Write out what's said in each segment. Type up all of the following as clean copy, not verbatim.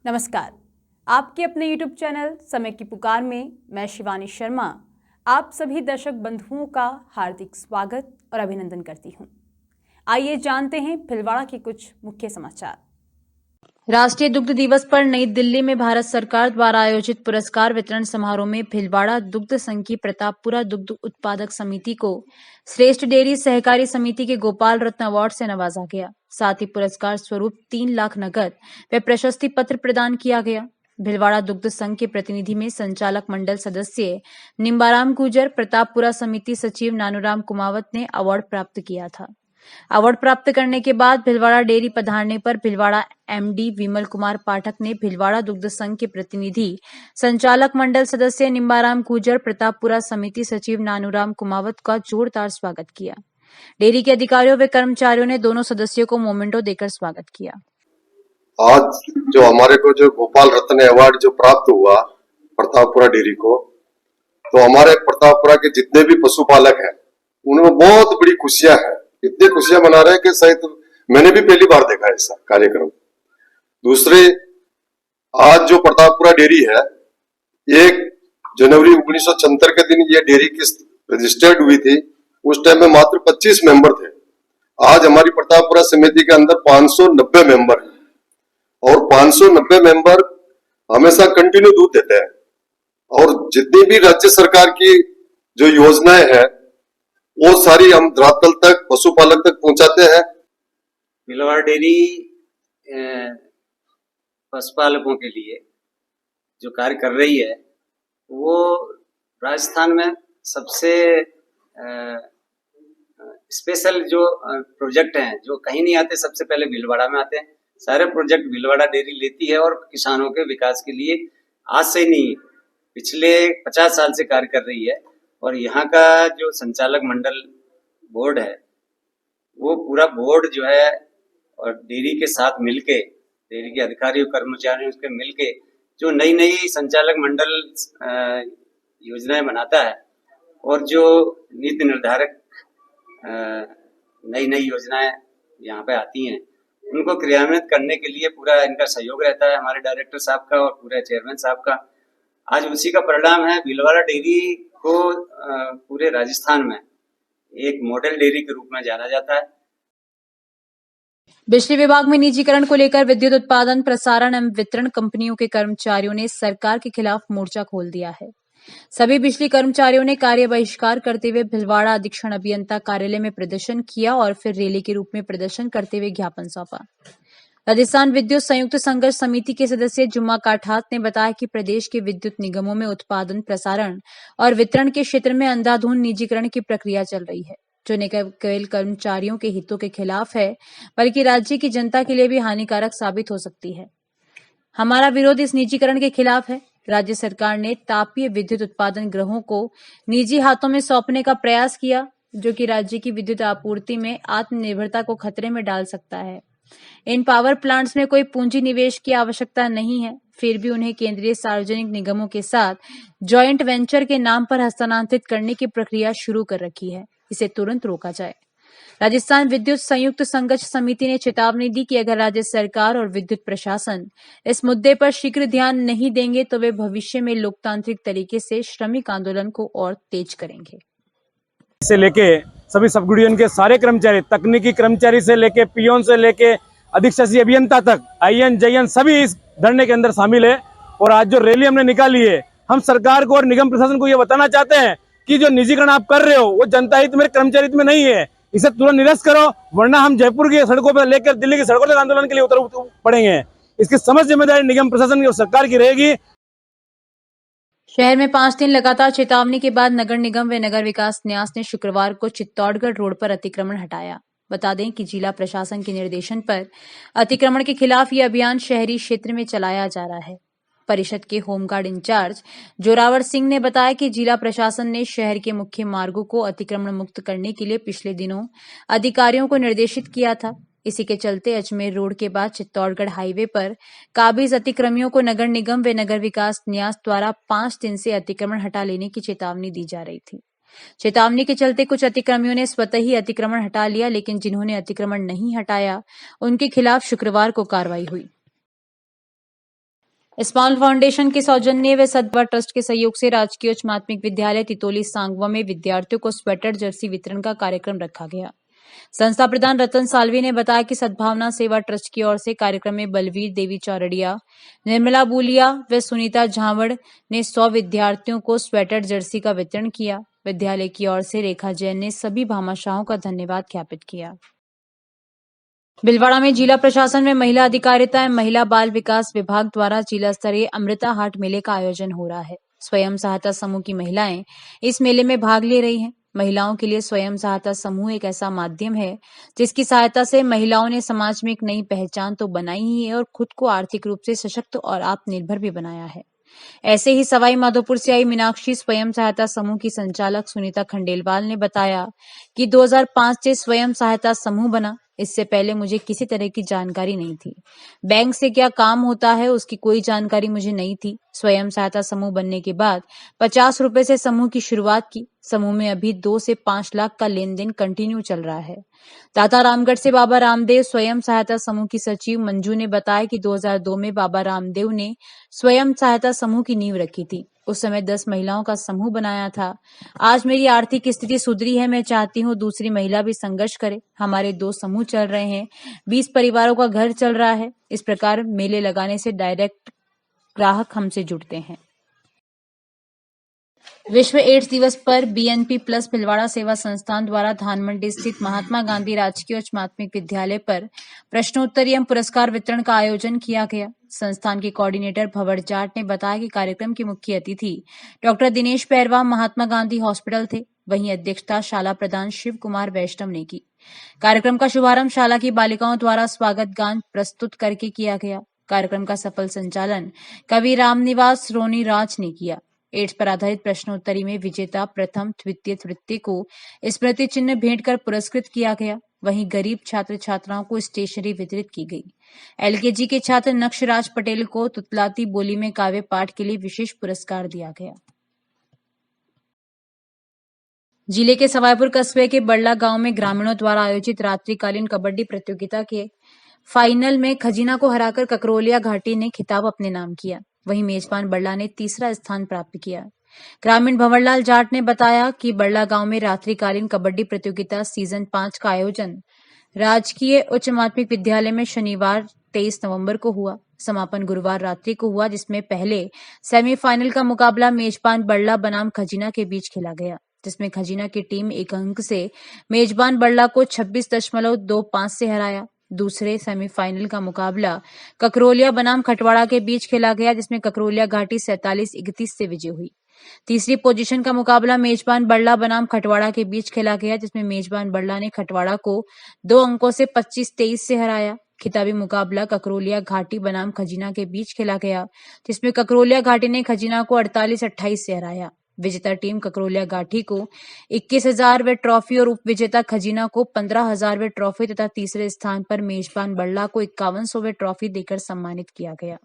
नमस्कार। आपके अपने YouTube चैनल समय की पुकार में मैं शिवानी शर्मा आप सभी दर्शक बंधुओं का हार्दिक स्वागत और अभिनंदन करती हूं। आइए जानते हैं भीलवाड़ा के कुछ मुख्य समाचार। राष्ट्रीय दुग्ध दिवस पर नई दिल्ली में भारत सरकार द्वारा आयोजित पुरस्कार वितरण समारोह में भीलवाड़ा दुग्ध संघ की प्रतापपुरा दुग्ध उत्पादक समिति को श्रेष्ठ डेयरी सहकारी समिति के गोपाल रत्न अवार्ड से नवाजा गया। साथ ही पुरस्कार स्वरूप 3 लाख नकद व प्रशस्ति पत्र प्रदान किया गया। भीलवाड़ा दुग्ध संघ के प्रतिनिधि में संचालक मंडल सदस्य निम्बाराम गुजर, प्रतापपुरा समिति सचिव नानूराम कुमावत ने अवार्ड प्राप्त किया था। अवार्ड प्राप्त करने के बाद भीलवाड़ा डेयरी पधारने पर भीलवाड़ा एमडी विमल कुमार पाठक ने भीलवाड़ा दुग्ध संघ के प्रतिनिधि संचालक मंडल सदस्य निम्बाराम गुजर, प्रतापपुरा समिति सचिव नानूराम कुमावत का जोरदार स्वागत किया। डेयरी के अधिकारियों व कर्मचारियों ने दोनों सदस्यों को मोमेंटो देकर स्वागत किया। आज जो हमारे को जो गोपाल रत्न अवार्ड जो प्राप्त हुआ प्रतापपुरा डेयरी को, तो हमारे प्रतापपुरा के जितने भी पशुपालक हैं उनमें बहुत बड़ी खुशियां हैं। इतनी खुशियां मना रहे हैं कि शायद मैंने भी पहली बार देखा ऐसा कार्यक्रम। दूसरे, आज जो प्रतापपुरा डेयरी है 1 जनवरी 1976 के दिन ये डेयरी की रजिस्टर्ड हुई थी। उस टाइम में मात्र 25 मेंबर थे। आज हमारी प्रतापपुरा समिति के अंदर 590 मेंबर हैं और 590 मेंबर हमेशा कंटिन्यू दूध देते हैं। और जितनी भी राज्य सरकार की जो योजनाएं हैं वो सारी हम धरातल तक पशुपालक तक पहुंचाते हैं। भीलवाड़ा डेयरी पशुपालकों के लिए जो कार्य कर रही है वो राजस्थान में सबसे स्पेशल जो प्रोजेक्ट हैं जो कहीं नहीं आते, सबसे पहले भीलवाड़ा में आते हैं। सारे प्रोजेक्ट भीलवाड़ा डेयरी लेती है और किसानों के विकास के लिए आज से नहीं पिछले 50 साल से कार्य कर रही है। और यहाँ का जो संचालक मंडल बोर्ड है वो पूरा बोर्ड जो है और डेयरी के साथ मिलके, डेयरी के अधिकारियों कर्मचारियों उसके मिलके जो नई नई संचालक मंडल योजनाएं बनाता है और जो नीति निर्धारक नई नई योजनाएं यहाँ पे आती हैं उनको क्रियान्वित करने के लिए पूरा इनका सहयोग रहता है, हमारे डायरेक्टर साहब का और पूरे चेयरमैन साहब का। आज उसी का परिणाम है भीलवाड़ा डेयरी को पूरे राजस्थान में एक मॉडल डेयरी के रूप में जाना जाता है। बिजली विभाग में निजीकरण को लेकर विद्युत उत्पादन, प्रसारण एवं वितरण कंपनियों के कर्मचारियों ने सरकार के खिलाफ मोर्चा खोल दिया है। सभी बिजली कर्मचारियों ने कार्य बहिष्कार करते हुए भीलवाड़ा अधीक्षण अभियंता कार्यालय में प्रदर्शन किया और फिर रैली के रूप में प्रदर्शन करते हुए ज्ञापन सौंपा। राजस्थान विद्युत संयुक्त संघर्ष समिति के सदस्य जुम्मा काठात ने बताया कि प्रदेश के विद्युत निगमों में उत्पादन, प्रसारण और वितरण के क्षेत्र में अंधाधुंध निजीकरण की प्रक्रिया चल रही है, जो न केवल कर्मचारियों के हितों के खिलाफ है बल्कि राज्य की जनता के लिए भी हानिकारक साबित हो सकती है। हमारा विरोध इस निजीकरण के खिलाफ है। राज्य सरकार ने तापीय विद्युत उत्पादन गृहों को निजी हाथों में सौंपने का प्रयास किया, जो कि राज्य की विद्युत आपूर्ति में आत्मनिर्भरता को खतरे में डाल सकता है। इन पावर प्लांट्स में कोई पूंजी निवेश की आवश्यकता नहीं है, फिर भी उन्हें केंद्रीय सार्वजनिक निगमों के साथ जॉइंट वेंचर के नाम पर हस्तांतरित करने की प्रक्रिया शुरू कर रखी है। इसे तुरंत रोका जाए। राजस्थान विद्युत संयुक्त संघर्ष समिति ने चेतावनी दी कि अगर राज्य सरकार और विद्युत प्रशासन इस मुद्दे पर शीघ्र ध्यान नहीं देंगे तो वे भविष्य में लोकतांत्रिक तरीके से श्रमिक आंदोलन को और तेज करेंगे। से लेके सभी सब डिवीजन के सारे कर्मचारी, तकनीकी कर्मचारी से लेके पियोन से लेके अधीक्षक अभियंता तक, आईएन जयन सभी इस धरने के अंदर शामिल है। और आज जो रैली हमने निकाली है, हम सरकार को और निगम प्रशासन को ये बताना चाहते हैं कि जो निजीकरण आप कर रहे हो वो जनता हित में, कर्मचारी हित में नहीं है। इसे तुरंत निरस्त करो, वरना हम जयपुर की सड़कों पर लेकर दिल्ली की सड़कों तक आंदोलन के लिए उतर पड़ेंगे। इसकी समस्त जिम्मेदारी निगम प्रशासन की और सरकार की रहेगी। शहर में 5 दिन लगातार चेतावनी के बाद नगर निगम व नगर विकास न्यास ने शुक्रवार को चित्तौड़गढ़ रोड पर अतिक्रमण हटाया। बता दें कि जिला प्रशासन के निर्देशन पर अतिक्रमण के खिलाफ ये अभियान शहरी क्षेत्र में चलाया जा रहा है। परिषद के होमगार्ड इंचार्ज जोरावर सिंह ने बताया कि जिला प्रशासन ने शहर के मुख्य मार्गों को अतिक्रमण मुक्त करने के लिए पिछले दिनों अधिकारियों को निर्देशित किया था। इसी के चलते अजमेर रोड के बाद चित्तौड़गढ़ हाईवे पर काबिज अतिक्रमियों को नगर निगम व नगर विकास न्यास द्वारा 5 दिन से अतिक्रमण हटा लेने की चेतावनी दी जा रही थी। चेतावनी के चलते कुछ अतिक्रमियों ने स्वतः ही अतिक्रमण हटा लिया, लेकिन जिन्होंने अतिक्रमण नहीं हटाया उनके खिलाफ शुक्रवार को कार्रवाई हुई। स्माइल फाउंडेशन के सौजन्य व सद्भावना ट्रस्ट के सहयोग से राजकीय उच्च माध्यमिक विद्यालय तितोली सांगवा में विद्यार्थियों को स्वेटर जर्सी वितरण का कार्यक्रम रखा गया। संस्था प्रधान रतन सालवी ने बताया कि सद्भावना सेवा ट्रस्ट की ओर से कार्यक्रम में बलवीर देवी चौरड़िया, निर्मला बूलिया व सुनीता झावड़ ने 100 विद्यार्थियों को स्वेटर जर्सी का वितरण किया। विद्यालय की ओर से रेखा जैन ने सभी भामाशाहों का धन्यवाद ज्ञापित किया। भीलवाड़ा में जिला प्रशासन में महिला अधिकारिता एवं महिला बाल विकास विभाग द्वारा जिला स्तरीय अमृता हाट मेले का आयोजन हो रहा है। स्वयं सहायता समूह की महिलाएं इस मेले में भाग ले रही हैं। महिलाओं के लिए स्वयं सहायता समूह एक ऐसा माध्यम है जिसकी सहायता से महिलाओं ने समाज में एक नई पहचान तो बनाई ही है और खुद को आर्थिक रूप से सशक्त और आत्मनिर्भर भी बनाया है। ऐसे ही सवाई माधोपुर से आई मीनाक्षी स्वयं सहायता समूह की संचालक सुनीता खंडेलवाल ने बताया कि 2005 से स्वयं सहायता समूह बना। इससे पहले मुझे किसी तरह की जानकारी नहीं थी। बैंक से क्या काम होता है उसकी कोई जानकारी मुझे नहीं थी। स्वयं सहायता समूह बनने के बाद 50 रुपए से समूह की शुरुआत की। समूह में अभी 2 से 5 लाख का लेन देन कंटिन्यू चल रहा है। दाता रामगढ़ से बाबा रामदेव स्वयं सहायता समूह की सचिव मंजू ने बताया कि 2002 में बाबा रामदेव ने स्वयं सहायता समूह की नींव रखी थी। उस समय 10 महिलाओं का समूह बनाया था। आज मेरी आर्थिक स्थिति सुधरी है। मैं चाहती हूँ दूसरी महिला भी संघर्ष करे। हमारे 2 समूह चल रहे हैं। 20 परिवारों का घर चल रहा है। इस प्रकार मेले लगाने से डायरेक्ट ग्राहक हमसे जुड़ते हैं। विश्व एड्स दिवस पर बीएनपी प्लस भिलवाड़ा सेवा संस्थान द्वारा धानमंडी स्थित महात्मा गांधी राजकीय उच्च माध्यमिक विद्यालय पर प्रश्नोत्तरी एवं पुरस्कार वितरण का आयोजन किया गया। संस्थान के कोऑर्डिनेटर भंवर जाट ने बताया कि कार्यक्रम की मुख्य अतिथि डॉक्टर दिनेश पैरवा महात्मा गांधी हॉस्पिटल थे। वहीं अध्यक्षता शाला प्रधान शिव कुमार वैष्णव ने की। कार्यक्रम का शुभारंभ शाला की बालिकाओं द्वारा स्वागत गान प्रस्तुत करके किया गया। कार्यक्रम का सफल संचालन कवि रामनिवास रोनी राज ने किया। एड्स पर आधारित प्रश्नोत्तरी में विजेता प्रथम द्वितीय तृतीय को स्मृति चिन्ह भेंट कर पुरस्कृत किया गया। वहीं गरीब छात्र छात्राओं को स्टेशनरी वितरित की गई। एलकेजी के छात्र नक्शराज पटेल को तुतलाती बोली में काव्य पाठ के लिए विशेष पुरस्कार दिया गया। जिले के सवाईपुर कस्बे के बड़ला गांव में ग्रामीणों द्वारा आयोजित रात्रिकालीन कबड्डी प्रतियोगिता के फाइनल में खजीना को हराकर ककरोलिया घाटी ने खिताब अपने नाम किया। वहीं मेजबान बड़ला ने तीसरा स्थान प्राप्त किया। ग्रामीण भंवरलाल जाट ने बताया कि बड़ला गांव में रात्रिकालीन कबड्डी प्रतियोगिता सीजन 5 का आयोजन राजकीय उच्च माध्यमिक विद्यालय में शनिवार 23 नवंबर को हुआ। समापन गुरुवार रात्रि को हुआ, जिसमें पहले सेमीफाइनल का मुकाबला मेजबान बड़ला बनाम खजीना के बीच खेला गया, जिसमें खजीना की टीम 1 अंक से मेजबान बड़ला को 26.25 से हराया। दूसरे सेमीफाइनल का मुकाबला ककरोलिया बनाम खटवाड़ा के बीच खेला गया, जिसमें ककरोलिया घाटी 47-31 से विजय हुई। तीसरी पोजीशन का मुकाबला मेजबान बड़ला बनाम खटवाड़ा के बीच खेला गया, जिसमें मेजबान बड़ला ने खटवाड़ा को 2 अंकों से 25-23 से हराया। खिताबी मुकाबला ककरोलिया घाटी बनाम खजीना के बीच खेला गया, जिसमें ककरोलिया घाटी ने खजीना को 48-28 से हराया। विजेता टीम ककरोलिया घाटी को 21,000 ट्रॉफी और उपविजेता खजीना को 15,000 ट्रॉफी तथा तीसरे स्थान पर मेजबान बड़ला को 5100 ट्रॉफी देकर सम्मानित किया गया।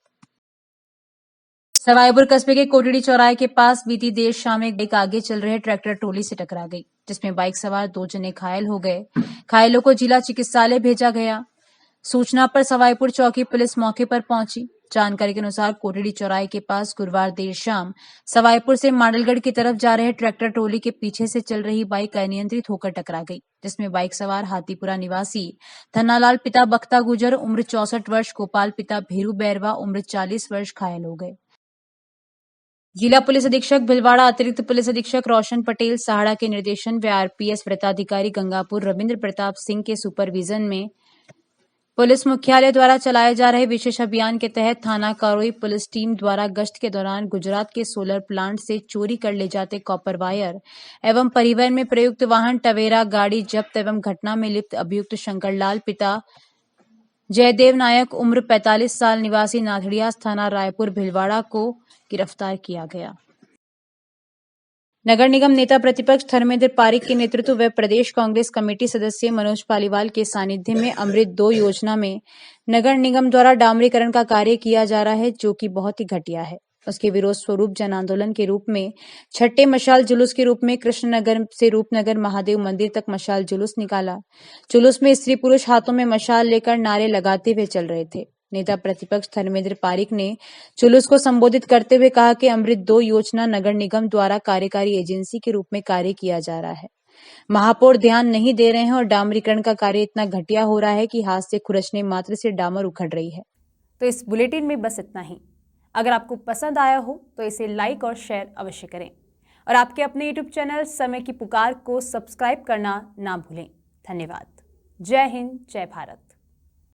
सवाईपुर कस्बे के कोटड़ी चौराहे के पास बीती देर शाम एक बाइक आगे चल रहे ट्रैक्टर ट्रॉली से टकरा गई, जिसमें बाइक सवार 2 जने घायल हो गए। घायलों को जिला चिकित्सालय भेजा गया। सूचना पर सवाईपुर चौकी पुलिस मौके पर पहुंची। जानकारी के अनुसार कोटड़ी चौराहे के पास गुरुवार देर शाम सवाईपुर से माडलगढ़ की तरफ जा रहे ट्रैक्टर ट्रॉली के पीछे से चल रही बाइक अनियंत्रित होकर टकरा गई, जिसमें बाइक सवार हाथीपुरा निवासी धन्नालाल पिता बख्ता गुजर उम्र 64 वर्ष, गोपाल पिता भेरू बैरवा उम्र 40 वर्ष घायल हो गए। जिला पुलिस अधीक्षक भिलवाड़ा अतिरिक्त पुलिस अधीक्षक रोशन पटेल साहड़ा के निर्देशन व आरपीएस वृत्ताधिकारी गंगापुर रविंद्र प्रताप सिंह के सुपरविजन में पुलिस मुख्यालय द्वारा चलाए जा रहे विशेष अभियान के तहत थाना कारोई पुलिस टीम द्वारा गश्त के दौरान गुजरात के सोलर प्लांट से चोरी कर ले जाते कॉपर वायर एवं परिवहन में प्रयुक्त वाहन टवेरा गाड़ी जब्त एवं घटना में लिप्त अभियुक्त शंकरलाल पिता जयदेव नायक उम्र 45 साल निवासी नाथड़िया थाना रायपुर भिलवाड़ा को गिरफ्तार किया गया। नगर निगम नेता प्रतिपक्ष धर्मेंद्र पारिक के नेतृत्व व प्रदेश कांग्रेस कमेटी सदस्य मनोज पालीवाल के सानिध्य में अमृत 2 योजना में नगर निगम द्वारा डामरीकरण का कार्य किया जा रहा है, जो कि बहुत ही घटिया है। उसके विरोध स्वरूप जन आंदोलन के रूप में छठे मशाल जुलूस के रूप में कृष्णनगर से रूपनगर महादेव मंदिर तक मशाल जुलूस निकाला। जुलूस में स्त्री पुरुष हाथों में मशाल लेकर नारे लगाते हुए चल रहे थे। नेता प्रतिपक्ष धर्मेंद्र पारिक ने जुलूस को संबोधित करते हुए कहा कि अमृत 2 योजना नगर निगम द्वारा कार्यकारी एजेंसी के रूप में कार्य किया जा रहा है। महापौर ध्यान नहीं दे रहे हैं और डामरीकरण का कार्य इतना घटिया हो रहा है कि हाथ से खुरचने मात्र से डामर उखड़ रही है। तो इस बुलेटिन में बस इतना ही। अगर आपको पसंद आया हो तो इसे लाइक और शेयर अवश्य करें और आपके अपने YouTube चैनल समय की पुकार को सब्सक्राइब करना ना भूलें। धन्यवाद। जय हिंद, जय भारत।